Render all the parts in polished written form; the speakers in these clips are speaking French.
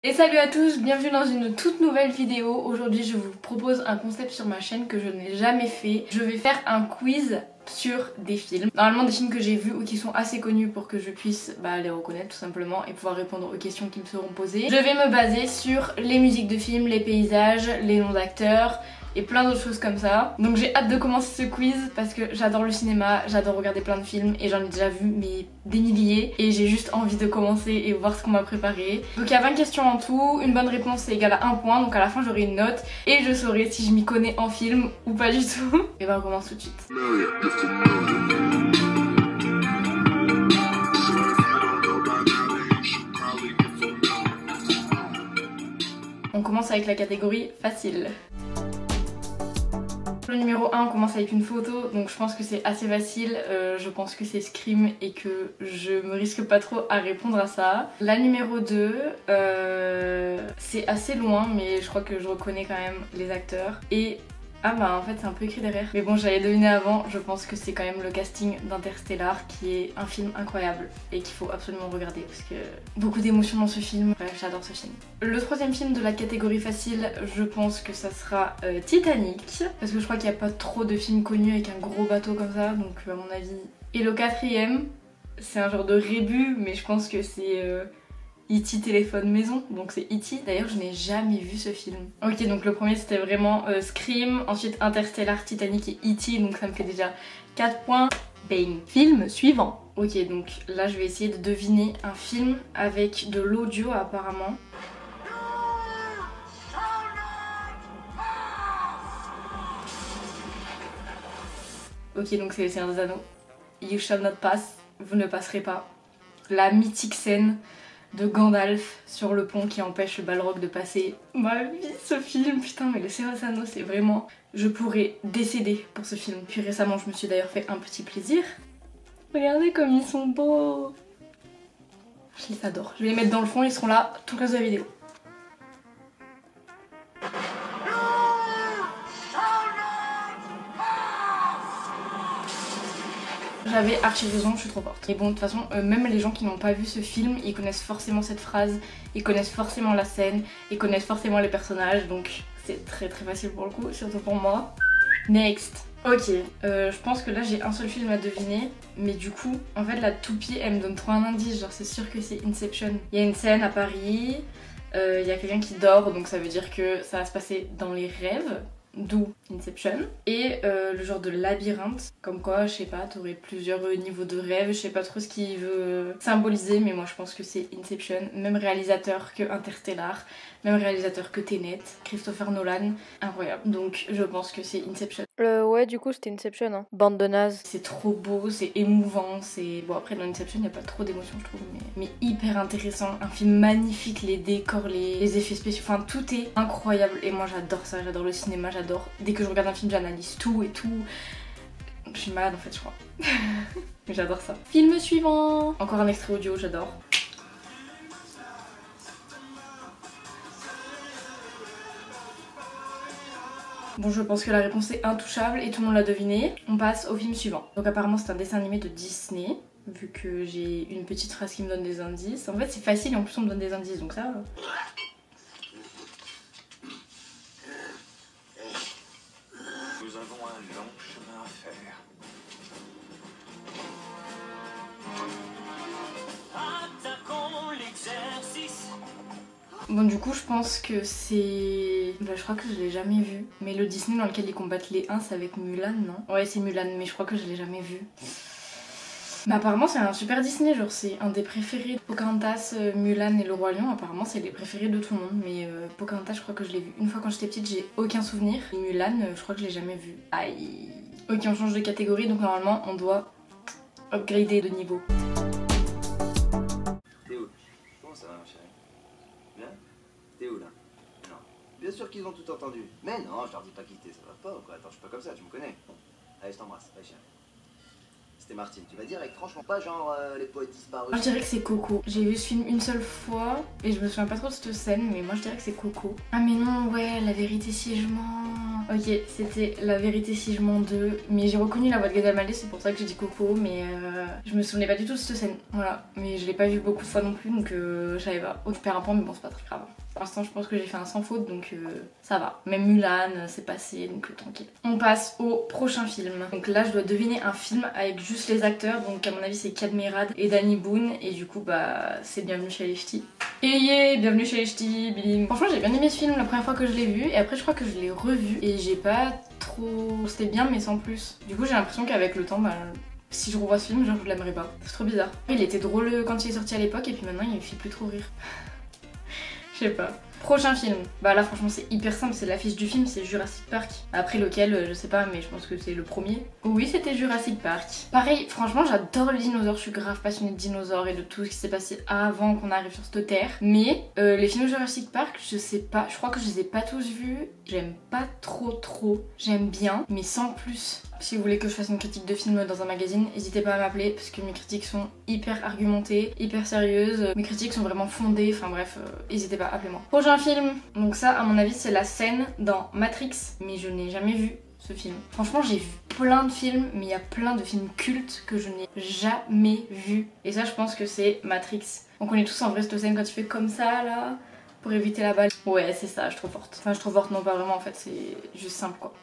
Et salut à tous, bienvenue dans une toute nouvelle vidéo. Aujourd'hui je vous propose un concept sur ma chaîne que je n'ai jamais fait. Je vais faire un quiz sur des films. Normalement des films que j'ai vus ou qui sont assez connus pour que je puisse les reconnaître tout simplement et pouvoir répondre aux questions qui me seront posées. Je vais me baser sur les musiques de films, les paysages, les noms d'acteurs et plein d'autres choses comme ça. Donc j'ai hâte de commencer ce quiz parce que j'adore le cinéma, j'adore regarder plein de films et j'en ai déjà vu des milliers et j'ai juste envie de commencer et voir ce qu'on m'a préparé. Donc il y a 20 questions en tout, une bonne réponse c'est égal à 1 point, donc à la fin j'aurai une note et je saurai si je m'y connais en film ou pas du tout. Et on commence tout de suite. On commence avec la catégorie facile. Le numéro 1, on commence avec une photo, donc je pense que c'est assez facile, je pense que c'est Scream et que je me risque pas trop à répondre à ça. La numéro 2, c'est assez loin mais je crois que je reconnais quand même les acteurs. Et en fait c'est un peu écrit derrière. Mais bon, j'avais deviné avant, je pense que c'est quand même le casting d'Interstellar qui est un film incroyable et qu'il faut absolument regarder parce que beaucoup d'émotions dans ce film. Bref, j'adore ce film. Le troisième film de la catégorie facile, je pense que ça sera Titanic parce que je crois qu'il n'y a pas trop de films connus avec un gros bateau comme ça, donc à mon avis. Et le quatrième, c'est un genre de rébut mais je pense que c'est E.T. téléphone maison, donc c'est E.T. D'ailleurs je n'ai jamais vu ce film. Ok, donc le premier c'était vraiment Scream, ensuite Interstellar, Titanic et E.T. donc ça me fait déjà 4 points. Bang. Film suivant. Ok, donc là je vais essayer de deviner un film avec de l'audio apparemment. Ok, donc c'est Le Seigneur des Anneaux. You shall not pass, vous ne passerez pas. La mythique scène de Gandalf sur le pont qui empêche le Balrog de passer. Ma vie, ce film, putain, mais Le Seigneur des Anneaux, c'est vraiment... Je pourrais décéder pour ce film. Puis récemment, je me suis d'ailleurs fait un petit plaisir. Regardez comme ils sont beaux. Je les adore. Je vais les mettre dans le fond, ils seront là tout le reste de la vidéo. J'avais archi raison, je suis trop forte. Et bon, de toute façon, même les gens qui n'ont pas vu ce film, ils connaissent forcément cette phrase, ils connaissent forcément la scène, ils connaissent forcément les personnages, donc c'est très facile pour le coup, surtout pour moi. Next. Ok, je pense que là j'ai un seul film à deviner, mais du coup, en fait la toupie, elle me donne trop un indice, genre c'est sûr que c'est Inception. Il y a une scène à Paris, il y a quelqu'un qui dort, donc ça veut dire que ça va se passer dans les rêves. D'où Inception. Et le genre de labyrinthe, comme quoi, je sais pas, t'aurais plusieurs niveaux de rêve, je sais pas trop ce qu'il veut symboliser, mais moi je pense que c'est Inception. Même réalisateur que Interstellar, même réalisateur que Tenet, Christopher Nolan, incroyable. Donc je pense que c'est Inception. Ouais, du coup c'était Inception, hein. Bande de nazes. C'est trop beau, c'est émouvant, c'est... Bon après dans Inception il n'y a pas trop d'émotions je trouve, mais hyper intéressant. Un film magnifique, les décors, les effets spéciaux, enfin tout est incroyable. Et moi j'adore ça, j'adore le cinéma, j'adore. Dès que je regarde un film j'analyse tout et tout. Je suis malade en fait je crois. Mais j'adore ça. Film suivant. Encore un extrait audio, j'adore. Bon, je pense que la réponse est intouchable et tout le monde l'a deviné. On passe au film suivant. Donc apparemment c'est un dessin animé de Disney, vu que j'ai une petite phrase qui me donne des indices. En fait c'est facile et en plus on me donne des indices, donc ça... Nous avons un long chemin à faire. Attaquons l'exercice. Bon du coup je pense que c'est... je crois que je l'ai jamais vu. Mais le Disney dans lequel ils combattent les uns c'est avec Mulan, non? Ouais c'est Mulan mais je crois que je l'ai jamais vu. Mais apparemment c'est un super Disney, genre c'est un des préférés. Pocahontas, Mulan et le Roi Lion apparemment c'est les préférés de tout le monde. Mais Pocahontas je crois que je l'ai vu une fois quand j'étais petite, j'ai aucun souvenir. Et Mulan je crois que je l'ai jamais vu. Aïe. Ok, on change de catégorie donc normalement on doit upgrader de niveau. T'es où? Comment ça va ma chérie? Bien? T'es où là? Non. Bien sûr qu'ils ont tout entendu. Mais non, je leur dis pas quitter, ça va pas ou quoi? Attends, je suis pas comme ça, tu me connais. Allez, je t'embrasse, bye chérie. C'était Martine, tu vas direct, franchement, pas genre les poètes disparus. Moi je dirais que c'est Coco. J'ai vu ce film une seule fois et je me souviens pas trop de cette scène, mais moi je dirais que c'est Coco. Ah mais non, ouais, La Vérité si je mens. Ok, c'était La Vérité si je mens 2, mais j'ai reconnu la voix de Gad Elmaleh, c'est pour ça que j'ai dit Coco, mais je me souvenais pas du tout de cette scène. Voilà, mais je l'ai pas vu beaucoup de fois non plus, donc je savais pas. Oh, tu perds un point, mais bon, c'est pas très grave. l'instant je pense que j'ai fait un sans faute donc ça va. Même Mulan c'est passé donc tranquille. On passe au prochain film. Donc là je dois deviner un film avec juste les acteurs, donc à mon avis c'est Cadmerade et Danny Boone et du coup bah c'est Bienvenue chez les Ch'tis. Et yeah, Bienvenue chez les Ch'tis, bim. Franchement j'ai bien aimé ce film la première fois que je l'ai vu et après je crois que je l'ai revu et j'ai pas trop... C'était bien mais sans plus. Du coup j'ai l'impression qu'avec le temps bah... Si je revois ce film, genre je l'aimerais pas. C'est trop bizarre. Il était drôle quand il est sorti à l'époque et puis maintenant il me fait plus trop rire. Je sais pas. Prochain film. Bah là franchement c'est hyper simple, c'est l'affiche du film, c'est Jurassic Park. Après lequel, je sais pas, mais je pense que c'est le premier. Oui, c'était Jurassic Park. Pareil, franchement j'adore les dinosaures, je suis grave passionnée de dinosaures et de tout ce qui s'est passé avant qu'on arrive sur cette terre. Mais les films Jurassic Park, je sais pas, je crois que je les ai pas tous vus. J'aime pas trop. J'aime bien, mais sans plus. Si vous voulez que je fasse une critique de film dans un magazine, n'hésitez pas à m'appeler parce que mes critiques sont hyper argumentées, hyper sérieuses. Mes critiques sont vraiment fondées, enfin bref, n'hésitez pas, appelez-moi. Prochain film, donc ça à mon avis c'est la scène dans Matrix, mais je n'ai jamais vu ce film. Franchement j'ai vu plein de films, mais il y a plein de films cultes que je n'ai jamais vus. Et ça je pense que c'est Matrix. On connaît tous en vrai cette scène quand il fait comme ça là, pour éviter la balle. Ouais c'est ça, je suis trop forte. Enfin je suis trop forte, non pas vraiment en fait, c'est juste simple quoi.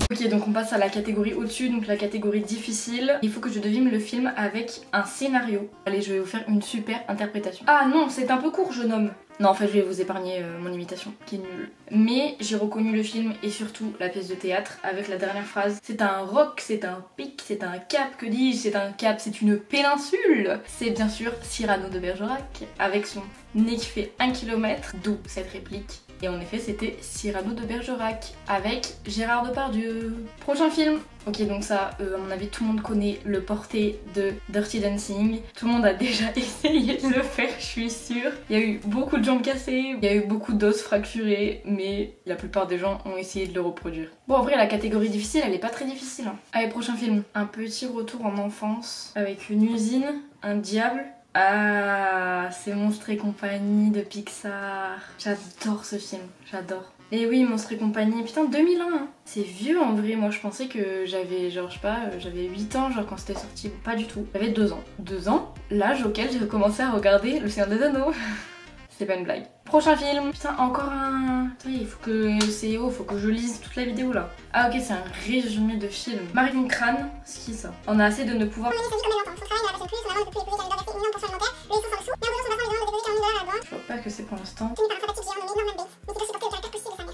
Ok, donc on passe à la catégorie au-dessus, donc la catégorie difficile. Il faut que je devine le film avec un scénario. Allez, je vais vous faire une super interprétation. Ah non, c'est un peu court, jeune homme. Non, en fait, je vais vous épargner mon imitation, qui est nulle. Mais j'ai reconnu le film et surtout la pièce de théâtre avec la dernière phrase. C'est un roc, c'est un pic, c'est un cap, que dis-je, c'est un cap, c'est une péninsule. C'est bien sûr Cyrano de Bergerac, avec son nez qui fait 1 km, d'où cette réplique. Et en effet, c'était Cyrano de Bergerac avec Gérard Depardieu. Prochain film. Ok, donc ça, à mon avis, tout le monde connaît le porté de Dirty Dancing. Tout le monde a déjà essayé de le faire, je suis sûre. Il y a eu beaucoup de jambes cassées, il y a eu beaucoup d'os fracturés, mais la plupart des gens ont essayé de le reproduire. Bon, en vrai, la catégorie difficile, elle est pas très difficile. Hein. Allez, prochain film. Un petit retour en enfance avec une usine, un diable. Ah, c'est Monstres et compagnie de Pixar. J'adore ce film, j'adore. Et oui, Monstres et compagnie, putain 2001 hein. C'est vieux en vrai, moi je pensais que j'avais genre je sais pas, j'avais 8 ans genre quand c'était sorti, pas du tout. J'avais 2 ans. 2 ans, l'âge auquel j'ai commencé à regarder Le Seigneur des Anneaux. C'est pas une blague. Prochain film. Putain, encore un... Attends, il faut que... C'est haut, faut que je lise toute la vidéo là. Ah ok, c'est un résumé de film. Marine Crane, c'est qui ça? On a assez de ne pouvoir... Je vois pas que c'est pour l'instant.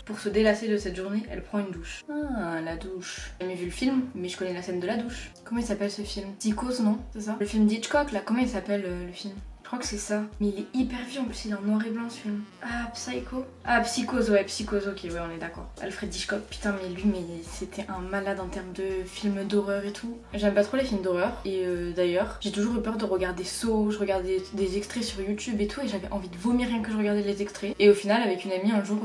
Pour se délasser de cette journée, elle prend une douche. Ah, la douche. J'ai jamais vu le film, mais je connais la scène de la douche. Comment il s'appelle ce film? Psychose, non? C'est ça? Le film d'Hitchcock là, comment il s'appelle le film? Je crois que c'est ça. Mais il est hyper vieux en plus, il est en noir et blanc ce film. Ah, Psycho. Ah, Psychose, ouais, Psychose, ok, ouais, on est d'accord. Alfred Hitchcock, putain, mais lui, mais c'était un malade en termes de films d'horreur et tout. J'aime pas trop les films d'horreur. Et d'ailleurs, j'ai toujours eu peur de regarder Saw, je regardais des extraits sur YouTube et tout, et j'avais envie de vomir rien que je regardais les extraits. Et au final, avec une amie, un jour,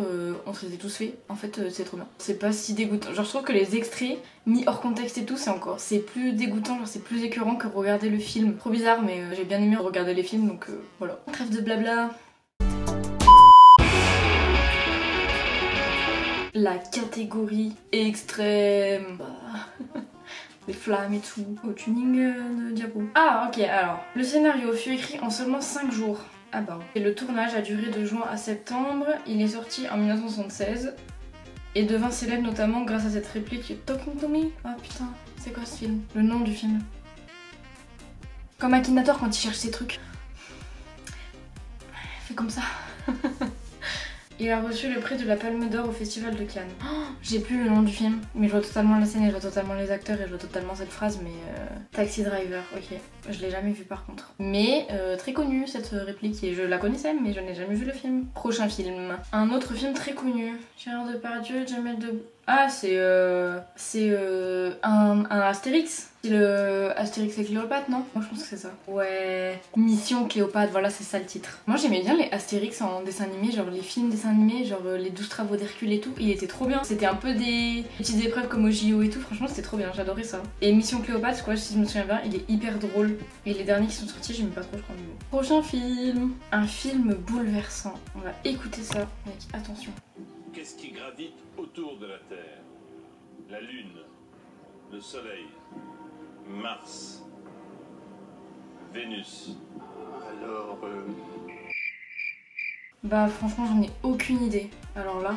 on se les a tous fait. En fait, c'est trop bien. C'est pas si dégoûtant. Genre, je trouve que les extraits, mis hors contexte et tout, c'est plus dégoûtant, genre c'est plus écœurant que regarder le film. Trop bizarre, mais j'ai bien aimé regarder les films, donc voilà. Trêve de blabla. La catégorie extrême. Les flammes et tout. Au tuning de diapo. Ah ok, alors. Le scénario fut écrit en seulement 5 jours. Ah bah. Et le tournage a duré de juin à septembre. Il est sorti en 1976. Et devint célèbre notamment grâce à cette réplique Talking to me. Ah putain, c'est quoi ce film? Le nom du film. Comme Akinator quand il cherche ses trucs. Fait comme ça. Il a reçu le prix de la Palme d'Or au Festival de Cannes. Oh, j'ai plus le nom du film, mais je vois totalement la scène et je vois totalement les acteurs et je vois totalement cette phrase, mais Taxi Driver, ok. Je l'ai jamais vu par contre. Mais très connue cette réplique et je la connaissais, mais je n'ai jamais vu le film. Prochain film. Un autre film très connu. Gérard Depardieu, Jamel Debbouze. Ah, c'est un Astérix. C'est le Astérix et Cléopâtre, non? Moi je pense que c'est ça. Ouais. Mission Cléopâtre, voilà, c'est ça le titre. Moi j'aimais bien les Astérix en dessin animé, genre les films dessins animés, genre les 12 travaux d'Hercule et tout. Il était trop bien. C'était un peu des petites épreuves comme au JO et tout. Franchement, c'était trop bien, j'adorais ça. Et Mission Cléopâtre, quoi, si je me souviens bien, il est hyper drôle. Et les derniers qui sont sortis, j'aime pas trop, je crois. Prochain film. Un film bouleversant. On va écouter ça avec attention. Qu'est-ce qui gravite autour de la Terre? La Lune, le Soleil, Mars, Vénus. Alors, Bah franchement j'en ai aucune idée. Alors là...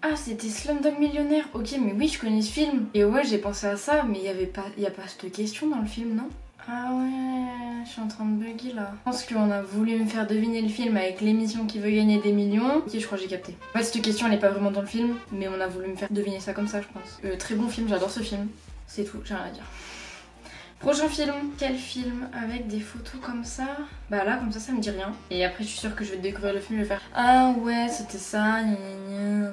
Ah c'était Slumdog Millionnaire. Ok mais oui je connais ce film. Et ouais j'ai pensé à ça mais y a pas cette question dans le film non? Ah ouais, je suis en train de bugger là. Je pense qu'on a voulu me faire deviner le film avec l'émission qui veut gagner des millions. Ok, je crois que j'ai capté. En fait, cette question elle est pas vraiment dans le film, mais on a voulu me faire deviner ça comme ça, je pense. Très bon film, j'adore ce film. C'est tout, j'ai rien à dire. Prochain film. Quel film avec des photos comme ça? Bah là, comme ça me dit rien. Et après, je suis sûre que je vais découvrir le film, je vais faire ah ouais, c'était ça, gna gna gna.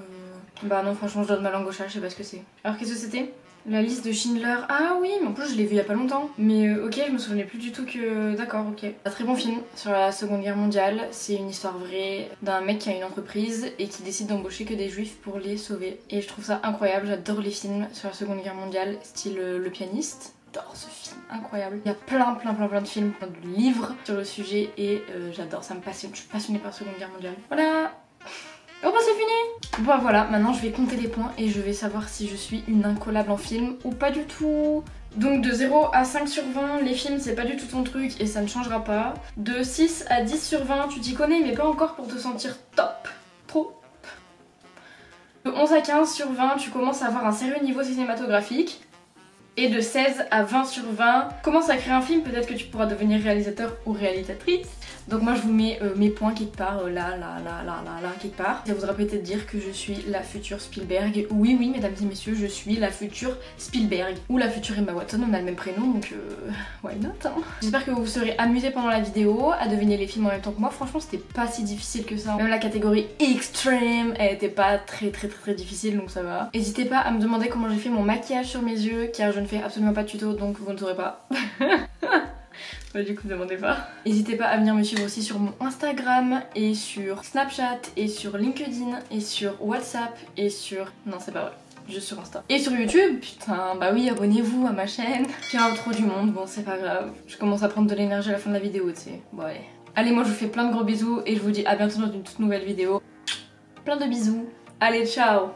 Bah non, franchement, je donne ma langue au chat, je sais pas ce que c'est. Alors, qu'est-ce que c'était? La liste de Schindler. Ah oui, mais en plus je l'ai vu il y a pas longtemps. Mais ok, je me souvenais plus du tout que... D'accord, ok. Un très bon film sur la Seconde Guerre mondiale. C'est une histoire vraie d'un mec qui a une entreprise et qui décide d'embaucher que des juifs pour les sauver. Et je trouve ça incroyable, j'adore les films sur la Seconde Guerre mondiale, style Le Pianiste. J'adore ce film, incroyable. Il y a plein de films, plein de livres sur le sujet et j'adore, ça me passionne. Je suis passionnée par la Seconde Guerre mondiale. Voilà. Oh bah c'est fini. Bon voilà, maintenant je vais compter les points et je vais savoir si je suis une incollable en film ou pas du tout. Donc de 0 à 5 sur 20, les films c'est pas du tout ton truc et ça ne changera pas. De 6 à 10 sur 20, tu t'y connais mais pas encore pour te sentir top. Trop. De 11 à 15 sur 20, tu commences à avoir un sérieux niveau cinématographique. Et de 16 à 20 sur 20, commence à créer un film, peut-être que tu pourras devenir réalisateur ou réalisatrice. Donc moi je vous mets mes points quelque part, là, quelque part. Ça voudra peut-être dire que je suis la future Spielberg. Oui, mesdames et messieurs, je suis la future Spielberg. Ou la future Emma Watson, on a le même prénom, donc why not hein. J'espère que vous vous serez amusés pendant la vidéo à deviner les films en même temps que moi. Franchement c'était pas si difficile que ça. Même la catégorie extreme, elle était pas très difficile, donc ça va. N'hésitez pas à me demander comment j'ai fait mon maquillage sur mes yeux, car je ne fais absolument pas de tuto, donc vous ne saurez pas. Bah du coup ne demandez pas. N'hésitez pas à venir me suivre aussi sur mon Instagram et sur Snapchat et sur LinkedIn et sur WhatsApp et sur... Non c'est pas vrai, juste sur Insta. Et sur YouTube, putain bah oui abonnez-vous à ma chaîne. J'ai un trop du monde, bon c'est pas grave. Je commence à prendre de l'énergie à la fin de la vidéo tu sais. Bon allez. Allez moi je vous fais plein de gros bisous et je vous dis à bientôt dans une toute nouvelle vidéo. Plein de bisous. Allez ciao.